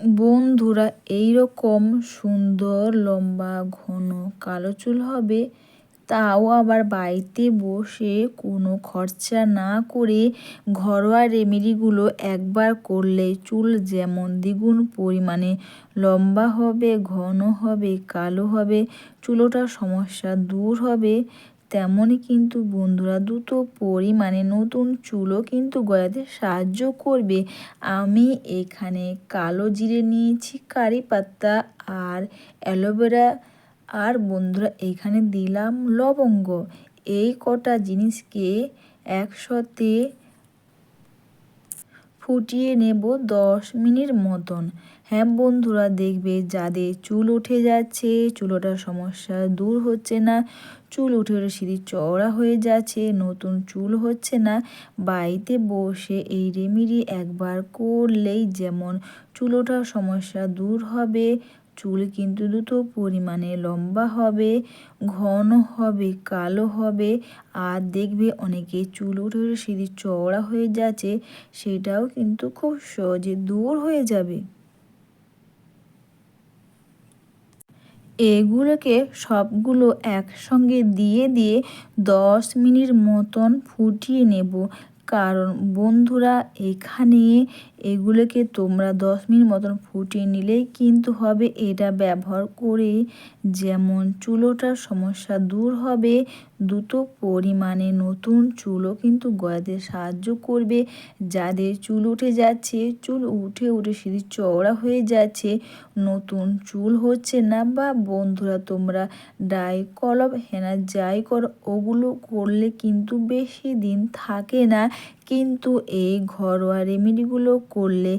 বন্ধুরা, এইরকম সুন্দর লম্বা ঘন কালো চুল হবে, তাও আবার বাড়িতে বসে কোনো খরচা না করে ঘরোয়া রেমেডিগুলো একবার করলে চুল যেমন দ্বিগুণ পরিমাণে লম্বা হবে, ঘন হবে, কালো হবে, চুলোটার সমস্যা দূর হবে, তেমনই কিন্তু বন্ধুরা দ্রুত পরিমাণে নতুন চুলও কিন্তু গজাতে সাহায্য করবে। আমি এখানে কালো জিরে নিয়েছি, কারি পাতা আর অ্যালোভেরা, আর বন্ধুরা এখানে দিলাম লবঙ্গ। এই কটা জিনিসকে একসাথে ফুটিয়ে নেব 10 মিনিট মতন। হ্যাঁ বন্ধুরা, দেখবে যাদের চুল উঠে যাচ্ছে, চুল ওঠার সমস্যা দূর হচ্ছে না, চুল উঠে উঠে সিঁড়ি চওড়া হয়ে যাচ্ছে, নতুন চুল হচ্ছে না, বাড়িতে বসে এই রেমেডি একবার করলেই যেমন চুল ওঠার সমস্যা দূর হবে, চুল কিন্তু দ্রুত পরিমাণে লম্বা হবে, ঘন হবে, কালো হবে, আর দেখবে অনেকে চুল উঠে উঠে সিঁড়ি চওড়া হয়ে যাচ্ছে, সেটাও কিন্তু খুব সহজে দূর হয়ে যাবে। এগুলোকে সবগুলো একসঙ্গে দিয়ে 10 মিনিট মতন ফুটিয়ে নেব। কারণ বন্ধুরা, এখানে এগুলোকে তোমরা 10 মিনিট মতন ফুটিয়ে নিলেই কিন্তু হবে। এটা ব্যবহার করে যেমন চুল ওঠার সমস্যা দূর হবে, দ্রুত পরিমাণে নতুন চুলও কিন্তু গজাতে সাহায্য করবে। যাদের চুল উঠে যাচ্ছে, চুল উঠে উঠে সিঁড়ি চওড়া হয়ে যাচ্ছে, নতুন চুল হচ্ছে না, বা বন্ধুরা তোমরা ডাই কলপ হেনা যাই করো, ওগুলো করলে কিন্তু বেশি দিন থাকে না, কিন্তু এই ঘরোয়া রেমেডিগুলো করলে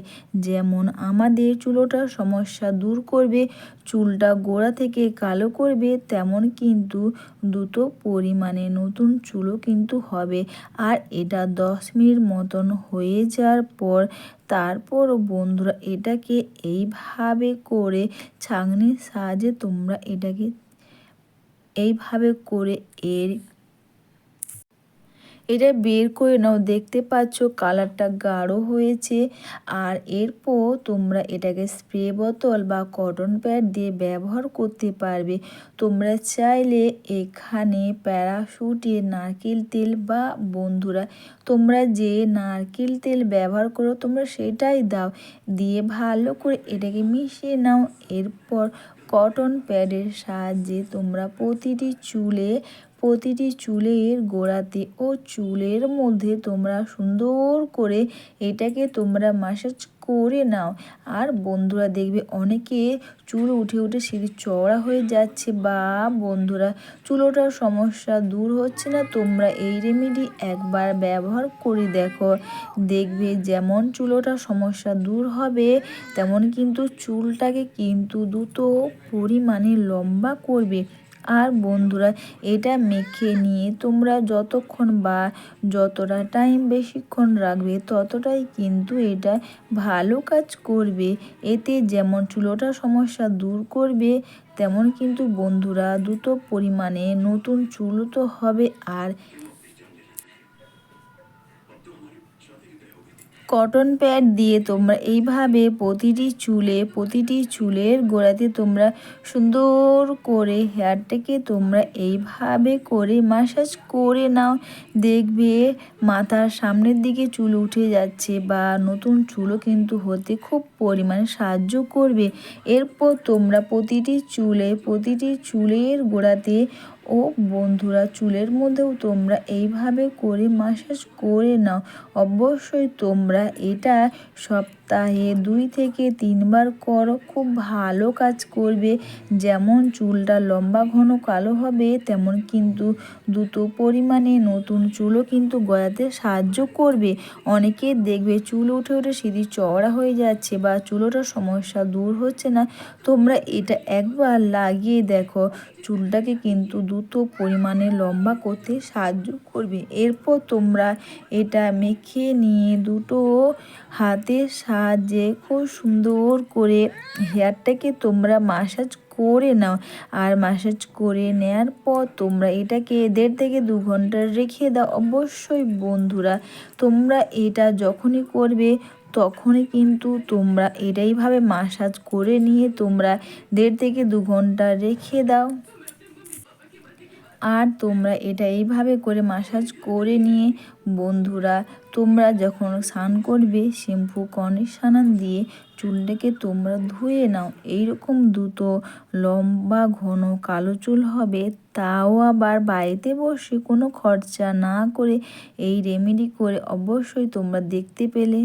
যেমন আমাদের চুল ওঠার সমস্যা দূর করবে, চুলটা গোড়া থেকে কালো করবে, তেমন কিন্তু দ্রুত পরিমাণে নতুন চুলও কিন্তু হবে। আর এটা 10 মিনিট মতন হয়ে যাওয়ার পর তারপরও বন্ধুরা এটাকে এইভাবে করে ছাঁকনির সাহায্যে তোমরা এটাকে এইভাবে করে এটা বের করে নাও। দেখতে পাচ্ছ কালারটা গাঢ় হয়েছে। আর এরপর তোমরা এটাকে স্প্রে বোতল বা কটন প্যাড দিয়ে ব্যবহার করতে পারবে। তোমরা চাইলে এখানে প্যারাশুটের নারকেল তেল, বা বন্ধুরা তোমরা যে নারকেল তেল ব্যবহার করো তোমরা সেটাই দাও, দিয়ে ভালো করে এটাকে মিশিয়ে নাও। এরপর কটন প্যাডের সাহায্যে তোমরা প্রতিটি চুলের গোড়াতে ও চুলের মধ্যে তোমরা সুন্দর করে এটাকে তোমরা ম্যাসাজ করে নাও। আর বন্ধুরা দেখবে অনেকে চুল উঠে উঠে সিঁড়ি চওড়া হয়ে যাচ্ছে, বা বন্ধুরা চুল ওঠার সমস্যা দূর হচ্ছে না, তোমরা এই রেমেডি একবার ব্যবহার করে দেখো। দেখবে যেমন চুল ওঠার সমস্যা দূর হবে, তেমন কিন্তু চুলটাকে কিন্তু দ্রুত পরিমাণে লম্বা করবে। আর বন্ধুরা এটা মেখে নিয়ে তোমরা যতক্ষণ বা যতটা টাইম বেশিক্ষণ রাখবে ততটাই কিন্তু এটা ভালো কাজ করবে। এতে যেমন চুল ওঠার সমস্যা দূর করবে, তেমন কিন্তু বন্ধুরা দ্রুত পরিমাণে নতুন চুল তো হবে। আর কটন প্যাড দিয়ে তোমরা এইভাবে প্রতিটি চুলের গোড়াতে তোমরা সুন্দর করে হেয়ারটাকে তোমরা এইভাবে করে ম্যাসাজ করে নাও। দেখবে মাথার সামনের দিকে চুল উঠে যাচ্ছে, বা নতুন চুলও কিন্তু হতে খুব পরিমাণে সাহায্য করবে। এরপর তোমরা প্রতিটি চুলের গোড়াতে ও বন্ধুরা চুলের মধ্যেও তোমরা এইভাবে করে ম্যাসাজ করে নাও। অবশ্যই তোমরা এটা সপ্তাহে 2 থেকে 3 বার করো, খুব ভালো কাজ করবে। যেমন চুলটা লম্বা ঘন কালো হবে, তেমন কিন্তু দ্রুত পরিমাণে নতুন চুলও কিন্তু গজাতে সাহায্য করবে। অনেকে দেখবে চুল উঠে উঠে সিঁড়ি চওড়া হয়ে যাচ্ছে, বা চুল ওঠার সমস্যা দূর হচ্ছে না, তোমরা এটা একবার লাগিয়ে দেখো, চুলটাকে কিন্তু দ্রুত পরিমাণে লম্বা করতে সাহায্য করবে। এরপর তোমরা এটা মেখে নিয়ে দুটো হাতের সাহায্যে খুব সুন্দর করে হেয়ারটাকে তোমরা ম্যাসাজ করে নাও। আর ম্যাসাজ করে নেওয়ার পর তোমরা এটাকে 1.5 থেকে 2 ঘন্টা রেখে দাও। অবশ্যই বন্ধুরা তোমরা এটা যখনই করবে তখনই কিন্তু তোমরা এটাইভাবে মাসাজ করে নিয়ে তোমরা 1.5 থেকে 2 ঘন্টা রেখে দাও। আর তোমরা এটা এইভাবে করে মাসাজ করে নিয়ে বন্ধুরা তোমরা যখন স্নান করবে শ্যাম্পু কন্ডিশনার দিয়ে চুলটাকে তোমরা ধুয়ে নাও। এইরকম দ্রুত লম্বা ঘন কালো চুল হবে, তাও আবার বাড়িতে বসে কোনো খরচা না করে এই রেমেডি করে অবশ্যই তোমরা দেখতে পেলে।